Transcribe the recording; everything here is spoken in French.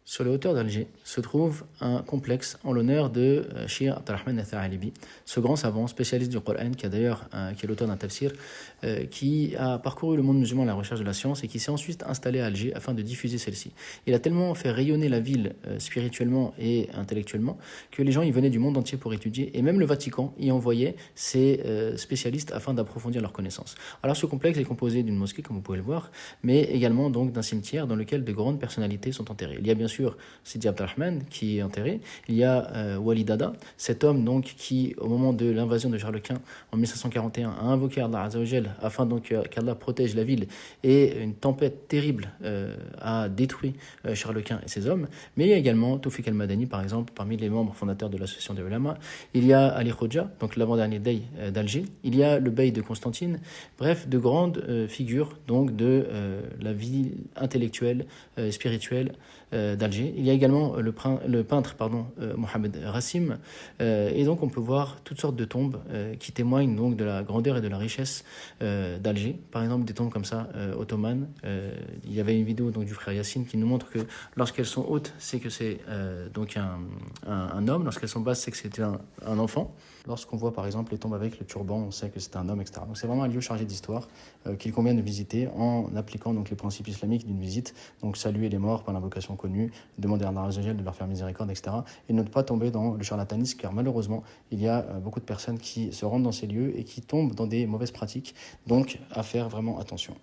Sur les hauteurs d'Alger se trouve un complexe en l'honneur de Cheikh Abdelrahman al-Tha'alibi, ce grand savant spécialiste du Coran qui est l'auteur d'un tafsir, qui a parcouru le monde musulman à la recherche de la science et qui s'est ensuite installé à Alger afin de diffuser celle-ci. Il a tellement fait rayonner la ville spirituellement et intellectuellement que les gens y venaient du monde entier pour étudier et même le Vatican y envoyait ses spécialistes afin d'approfondir leurs connaissances. Alors ce complexe est composé d'une mosquée comme vous pouvez le voir, mais également donc d'un cimetière dans lequel de grandes personnalités sont enterrées. Il y a bien sûr Sidi Abdelrahman qui est enterré. Il y a Wali Dada, cet homme donc qui, au moment de l'invasion de Charles Quint en 1541, a invoqué Allah Azzawajal afin donc qu'Allah protège la ville, et une tempête terrible a détruit Charles Quint et ses hommes. Mais il y a également Toufik al-Madani par exemple, parmi les membres fondateurs de l'association des ulama. Il y a Ali Khoja, donc l'avant-dernier bey d'Alger. Il y a le bey de Constantine. Bref, de grandes figures donc de la vie intellectuelle, spirituelle d'Alger. Il y a également le peintre Mohamed Rassim, et donc on peut voir toutes sortes de tombes qui témoignent donc de la grandeur et de la richesse d'Alger. Par exemple des tombes comme ça ottomanes. Il y avait une vidéo donc du frère Yassine qui nous montre que lorsqu'elles sont hautes, c'est que c'est donc un homme, lorsqu'elles sont basses, c'est que c'était un enfant. Lorsqu'on voit par exemple les tombes avec le turban, on sait que c'est un homme, etc. Donc c'est vraiment un lieu chargé d'histoire qu'il convient de visiter en appliquant donc les principes islamiques d'une visite. Donc saluer les morts par l'invocation connue, demander à Allah Azzawajal de leur faire miséricorde, etc. Et ne pas tomber dans le charlatanisme, car malheureusement il y a beaucoup de personnes qui se rendent dans ces lieux et qui tombent dans des mauvaises pratiques. Donc à faire vraiment attention.